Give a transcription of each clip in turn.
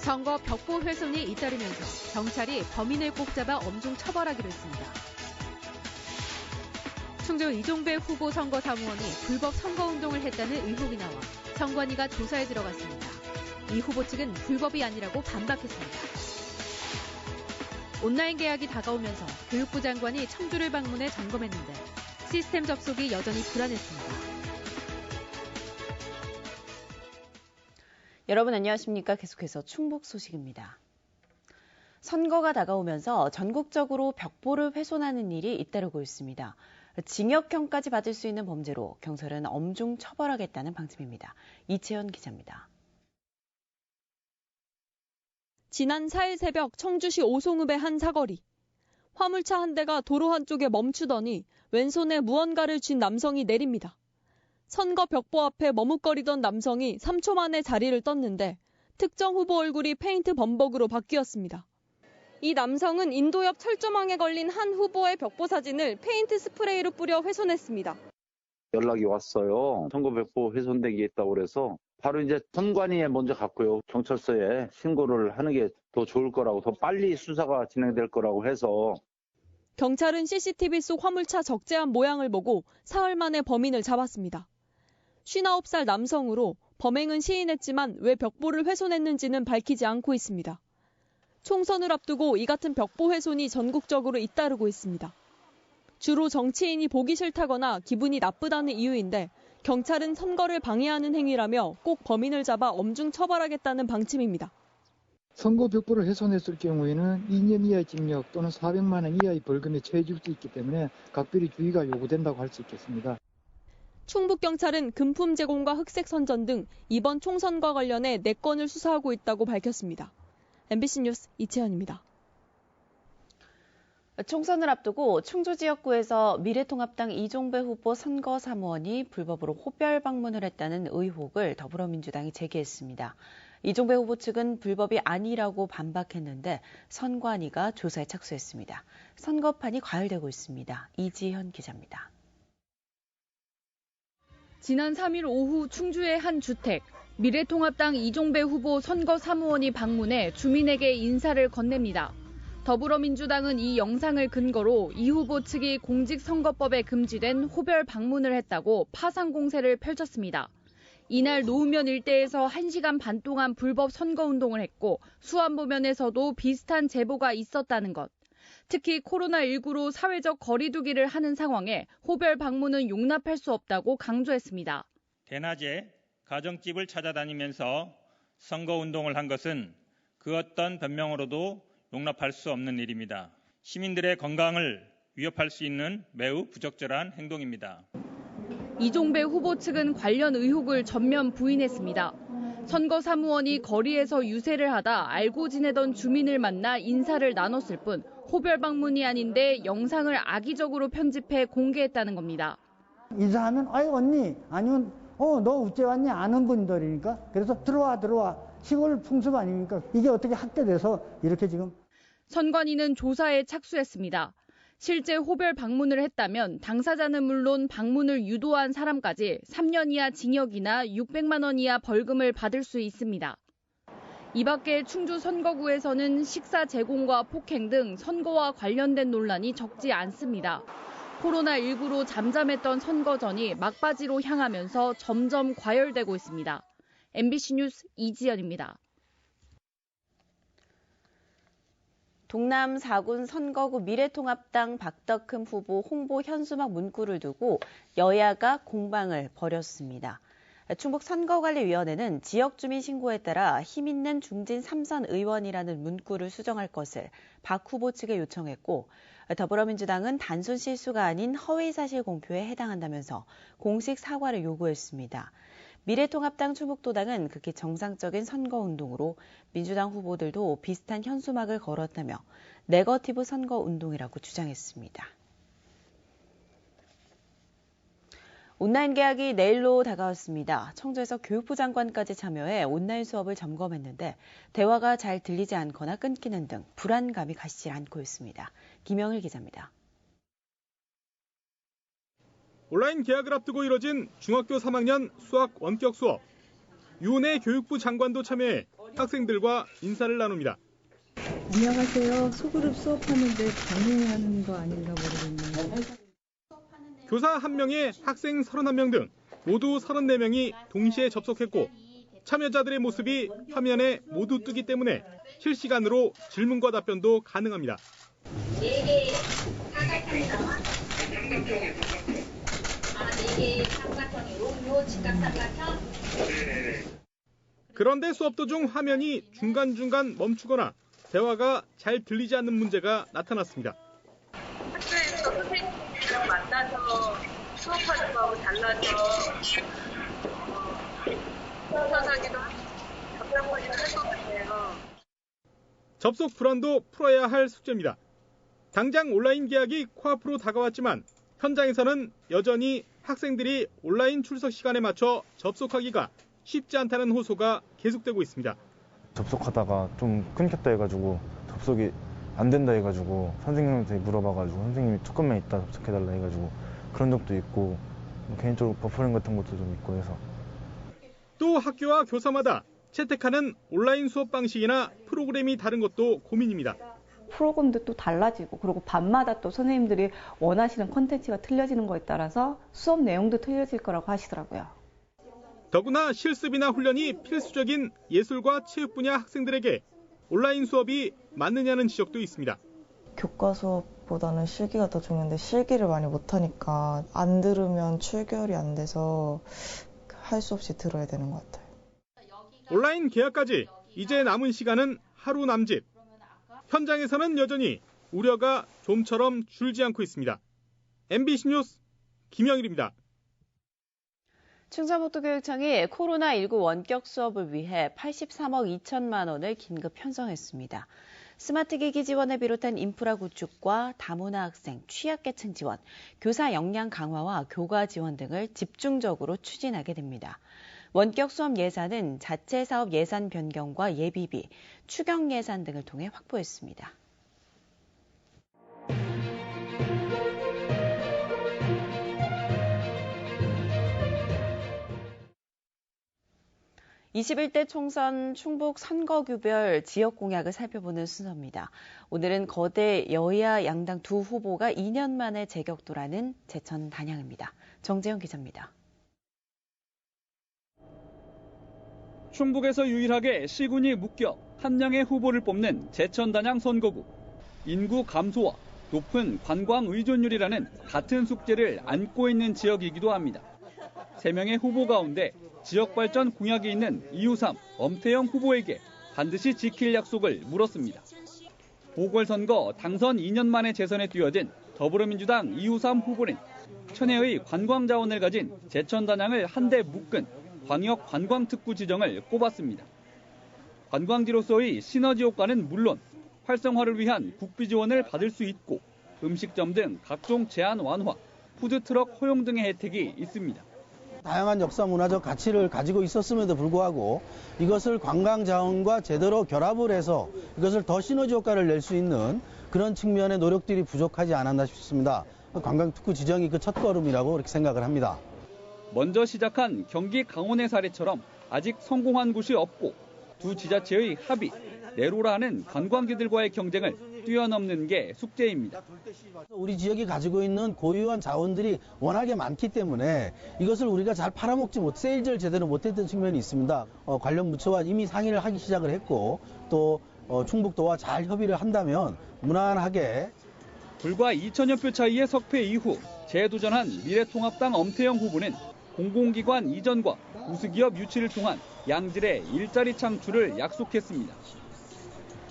선거 벽보 훼손이 잇따르면서 경찰이 범인을 꼭 잡아 엄중 처벌하기로 했습니다. 충주 이종배 후보 선거사무원이 불법 선거운동을 했다는 의혹이 나와 선관위가 조사에 들어갔습니다. 이 후보 측은 불법이 아니라고 반박했습니다. 온라인 개학이 다가오면서 교육부 장관이 청주를 방문해 점검했는데 시스템 접속이 여전히 불안했습니다. 여러분 안녕하십니까? 계속해서 충북 소식입니다. 선거가 다가오면서 전국적으로 벽보를 훼손하는 일이 잇따르고 있습니다. 징역형까지 받을 수 있는 범죄로 경찰은 엄중 처벌하겠다는 방침입니다. 이채연 기자입니다. 지난 4일 새벽 청주시 오송읍의 한 사거리. 화물차 한 대가 도로 한쪽에 멈추더니 왼손에 무언가를 쥔 남성이 내립니다. 선거 벽보 앞에 머뭇거리던 남성이 3초 만에 자리를 떴는데 특정 후보 얼굴이 페인트 범벅으로 바뀌었습니다. 이 남성은 인도 옆 철조망에 걸린 한 후보의 벽보 사진을 페인트 스프레이로 뿌려 훼손했습니다. 연락이 왔어요. 선거 벽보 훼손된 게 있다고 그래서 바로 이제 선관위에 먼저 갔고요. 경찰서에 신고를 하는 게 더 좋을 거라고, 더 빨리 수사가 진행될 거라고 해서. 경찰은 CCTV 속 화물차 적재한 모양을 보고 사흘 만에 범인을 잡았습니다. 59살 남성으로 범행은 시인했지만 왜 벽보를 훼손했는지는 밝히지 않고 있습니다. 총선을 앞두고 이 같은 벽보 훼손이 전국적으로 잇따르고 있습니다. 주로 정치인이 보기 싫다거나 기분이 나쁘다는 이유인데 경찰은 선거를 방해하는 행위라며 꼭 범인을 잡아 엄중 처벌하겠다는 방침입니다. 선거 벽보를 훼손했을 경우에는 2년 이하의 징역 또는 400만 원 이하의 벌금에 처해질 수 있기 때문에 각별히 주의가 요구된다고 할 수 있겠습니다. 충북경찰은 금품 제공과 흑색 선전 등 이번 총선과 관련해 4건을 수사하고 있다고 밝혔습니다. MBC 뉴스 이채연입니다. 총선을 앞두고 충주 지역구에서 미래통합당 이종배 후보 선거사무원이 불법으로 호별 방문을 했다는 의혹을 더불어민주당이 제기했습니다. 이종배 후보 측은 불법이 아니라고 반박했는데 선관위가 조사에 착수했습니다. 선거판이 과열되고 있습니다. 이지현 기자입니다. 지난 3일 오후 충주의 한 주택, 미래통합당 이종배 후보 선거사무원이 방문해 주민에게 인사를 건넵니다. 더불어민주당은 이 영상을 근거로 이 후보 측이 공직선거법에 금지된 호별 방문을 했다고 파상 공세를 펼쳤습니다. 이날 노우면 일대에서 1시간 반 동안 불법 선거운동을 했고 수안보면에서도 비슷한 제보가 있었다는 것. 특히 코로나19로 사회적 거리 두기를 하는 상황에 호별 방문은 용납할 수 없다고 강조했습니다. 대낮에 가정집을 찾아다니면서 선거운동을 한 것은 그 어떤 변명으로도 용납할 수 없는 일입니다. 시민들의 건강을 위협할 수 있는 매우 부적절한 행동입니다. 이종배 후보 측은 관련 의혹을 전면 부인했습니다. 선거사무원이 거리에서 유세를 하다 알고 지내던 주민을 만나 인사를 나눴을 뿐 호별 방문이 아닌데 영상을 악의적으로 편집해 공개했다는 겁니다. 인사하면 아이 언니 아니면 너 어째 왔니 아는 분들이니까 그래서 들어와 시골 풍습 아닙니까? 이게 어떻게 확대돼서 이렇게 지금. 선관위는 조사에 착수했습니다. 실제 호별 방문을 했다면 당사자는 물론 방문을 유도한 사람까지 3년 이하 징역이나 600만 원 이하 벌금을 받을 수 있습니다. 이 밖에 충주 선거구에서는 식사 제공과 폭행 등 선거와 관련된 논란이 적지 않습니다. 코로나19로 잠잠했던 선거전이 막바지로 향하면서 점점 과열되고 있습니다. MBC 뉴스 이지연입니다. 동남 4군 선거구 미래통합당 박덕흠 후보 홍보 현수막 문구를 두고 여야가 공방을 벌였습니다. 충북 선거관리위원회는 지역주민 신고에 따라 힘있는 중진 3선 의원이라는 문구를 수정할 것을 박 후보 측에 요청했고 더불어민주당은 단순 실수가 아닌 허위사실 공표에 해당한다면서 공식 사과를 요구했습니다. 미래통합당 충북도당은 극히 정상적인 선거운동으로 민주당 후보들도 비슷한 현수막을 걸었다며 네거티브 선거운동이라고 주장했습니다. 온라인 개학이 내일로 다가왔습니다. 청주에서 교육부 장관까지 참여해 온라인 수업을 점검했는데 대화가 잘 들리지 않거나 끊기는 등 불안감이 가시질 않고 있습니다. 김영일 기자입니다. 온라인 개학을 앞두고 이뤄진 중학교 3학년 수학 원격 수업. 유은혜 교육부 장관도 참여해 학생들과 인사를 나눕니다. 안녕하세요. 소그룹 수업하는데 방해하는 거 아닌가 모르겠네요. 교사 1명에 학생 31명 등 모두 34명이 동시에 접속했고 참여자들의 모습이 화면에 모두 뜨기 때문에 실시간으로 질문과 답변도 가능합니다. 그런데 수업 도중 화면이 중간중간 멈추거나 대화가 잘 들리지 않는 문제가 나타났습니다. 학교에서 선생님이랑 만나서 수업하는 거하고 달라서 불편하기도 하고 답답하기도 할 것 같아요. 접속 불안도 풀어야 할 숙제입니다. 당장 온라인 계약이 코앞으로 다가왔지만 현장에서는 여전히 학생들이 온라인 출석 시간에 맞춰 접속하기가 쉽지 않다는 호소가 계속되고 있습니다. 접속하다가 좀 끊겼다 해가지고 접속이 안 된다 해가지고 선생님한테 물어봐가지고 선생님이 조금만 있다 접속해달라 해가지고 그런 적도 있고 개인적으로 버퍼링 같은 것도 좀 있고 해서. 또 학교와 교사마다 채택하는 온라인 수업 방식이나 프로그램이 다른 것도 고민입니다. 프로그램도 또 달라지고 그리고 밤마다 또 선생님들이 원하시는 콘텐츠가 틀려지는 거에 따라서 수업 내용도 틀려질 거라고 하시더라고요. 더구나 실습이나 훈련이 필수적인 예술과 체육 분야 학생들에게 온라인 수업이 맞느냐는 지적도 있습니다. 교과 수업보다는 실기가 더 중요한데 실기를 많이 못하니까 안 들으면 출결이 안 돼서 할 수 없이 들어야 되는 것 같아요. 온라인 계약까지 이제 남은 시간은 하루 남짓. 현장에서는 여전히 우려가 좀처럼 줄지 않고 있습니다. MBC 뉴스 김영일입니다. 충청북도교육청이 코로나19 원격 수업을 위해 83억 2천만 원을 긴급 편성했습니다. 스마트기기 지원을 비롯한 인프라 구축과 다문화 학생, 취약계층 지원, 교사 역량 강화와 교과 지원 등을 집중적으로 추진하게 됩니다. 원격 수업 예산은 자체 사업 예산 변경과 예비비, 추경 예산 등을 통해 확보했습니다. 21대 총선 충북 선거구별 지역 공약을 살펴보는 순서입니다. 오늘은 거대 여야 양당 두 후보가 2년 만에 재격돌하는 제천 단양입니다. 정재영 기자입니다. 충북에서 유일하게 시군이 묶여 한 명의 후보를 뽑는 제천 단양 선거구. 인구 감소와 높은 관광 의존율이라는 같은 숙제를 안고 있는 지역이기도 합니다. 3명의 후보 가운데 지역 발전 공약이 있는 이우삼 엄태영 후보에게 반드시 지킬 약속을 물었습니다. 보궐선거 당선 2년 만에 재선에 뛰어든 더불어민주당 이우삼 후보는 천혜의 관광 자원을 가진 제천 단양을 한데 묶은 광역 관광특구 지정을 꼽았습니다. 관광지로서의 시너지 효과는 물론 활성화를 위한 국비 지원을 받을 수 있고 음식점 등 각종 제한 완화, 푸드트럭 허용 등의 혜택이 있습니다. 다양한 역사 문화적 가치를 가지고 있었음에도 불구하고 이것을 관광 자원과 제대로 결합을 해서 이것을 더 시너지 효과를 낼 수 있는 그런 측면의 노력들이 부족하지 않았나 싶습니다. 관광특구 지정이 그 첫걸음이라고 그렇게 생각을 합니다. 먼저 시작한 경기 강원의 사례처럼 아직 성공한 곳이 없고 두 지자체의 합의, 내로라는 관광지들과의 경쟁을 뛰어넘는 게 숙제입니다. 우리 지역이 가지고 있는 고유한 자원들이 워낙에 많기 때문에 이것을 우리가 잘 팔아먹지 못, 세일즈를 제대로 못했던 측면이 있습니다. 관련 부처와 이미 상의를 하기 시작을 했고 또 충북도와 잘 협의를 한다면 무난하게. 불과 2천여 표 차이의 석패 이후 재도전한 미래통합당 엄태영 후보는 공공기관 이전과 우수기업 유치를 통한 양질의 일자리 창출을 약속했습니다.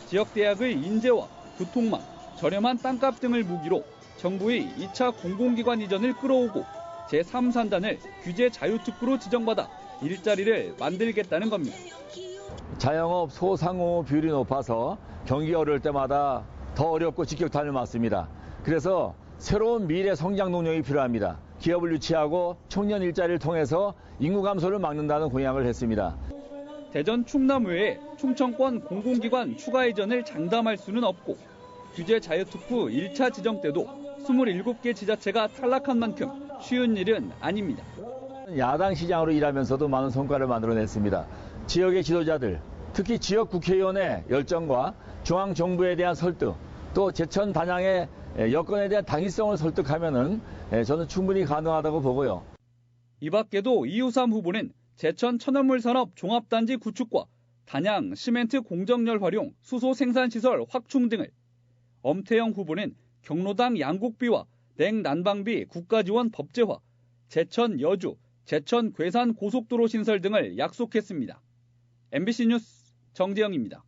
지역대학의 인재와 교통망, 저렴한 땅값 등을 무기로 정부의 2차 공공기관 이전을 끌어오고 제3산단을 규제 자유특구로 지정받아 일자리를 만들겠다는 겁니다. 자영업 소상공업 비율이 높아서 경기가 어려울 때마다 더 어렵고 직격탄을 맞습니다. 그래서 새로운 미래 성장 동력이 필요합니다. 기업을 유치하고 청년 일자리를 통해서 인구 감소를 막는다는 공약을 했습니다. 대전 충남 외에 충청권 공공기관 추가 이전을 장담할 수는 없고 규제 자유특구 1차 지정 때도 27개 지자체가 탈락한 만큼 쉬운 일은 아닙니다. 야당 시장으로 일하면서도 많은 성과를 만들어냈습니다. 지역의 지도자들, 특히 지역 국회의원의 열정과 중앙정부에 대한 설득, 또 제천 단양의 여건에 대한 당위성을 설득하면은 저는 충분히 가능하다고 보고요. 이 밖에도 이우삼 후보는 제천 천연물 산업 종합단지 구축과 단양 시멘트 공정열 활용 수소 생산시설 확충 등을, 엄태영 후보는 경로당 양곡비와 냉난방비 국가지원 법제화, 제천 여주, 제천 괴산 고속도로 신설 등을 약속했습니다. MBC 뉴스 정재영입니다.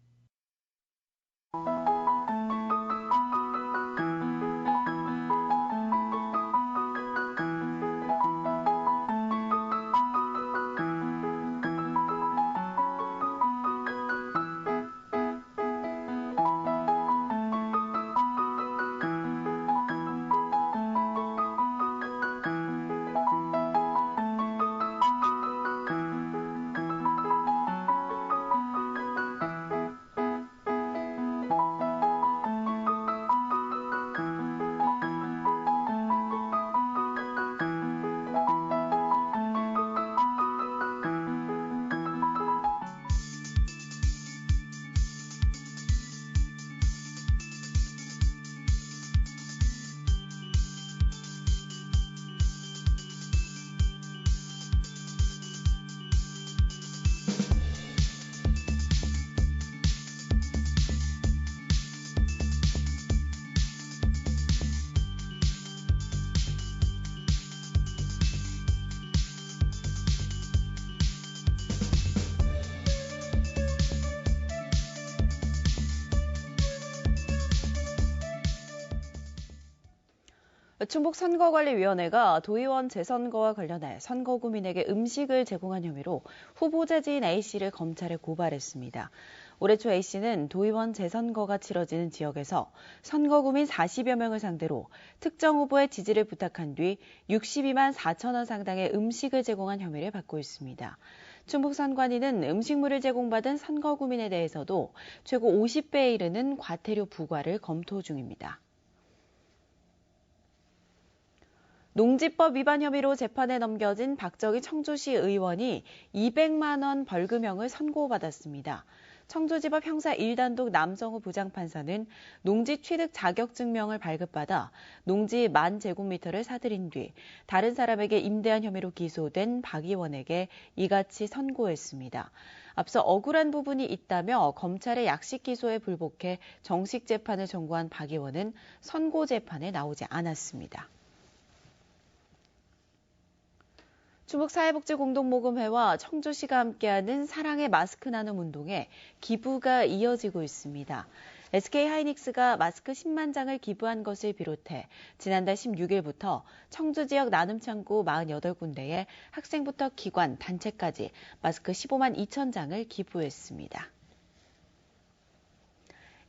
충북선거관리위원회가 도의원 재선거와 관련해 선거구민에게 음식을 제공한 혐의로 후보자 지인 A씨를 검찰에 고발했습니다. 올해 초 A씨는 도의원 재선거가 치러지는 지역에서 선거구민 40여 명을 상대로 특정 후보의 지지를 부탁한 뒤 62만 4천 원 상당의 음식을 제공한 혐의를 받고 있습니다. 충북선관위는 음식물을 제공받은 선거구민에 대해서도 최고 50배에 이르는 과태료 부과를 검토 중입니다. 농지법 위반 혐의로 재판에 넘겨진 박정희 청주시 의원이 200만 원 벌금형을 선고받았습니다. 청주지법 형사 1단독 남성우 부장판사는 농지 취득 자격증명을 발급받아 농지 10,000제곱미터를 사들인 뒤 다른 사람에게 임대한 혐의로 기소된 박 의원에게 이같이 선고했습니다. 앞서 억울한 부분이 있다며 검찰의 약식 기소에 불복해 정식 재판을 청구한 박 의원은 선고 재판에 나오지 않았습니다. 충북사회복지공동모금회와 청주시가 함께하는 사랑의 마스크 나눔 운동에 기부가 이어지고 있습니다. SK하이닉스가 마스크 10만 장을 기부한 것을 비롯해 지난달 16일부터 청주 지역 나눔창고 48군데에 학생부터 기관, 단체까지 마스크 15만 2천 장을 기부했습니다.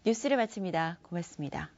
뉴스를 마칩니다. 고맙습니다.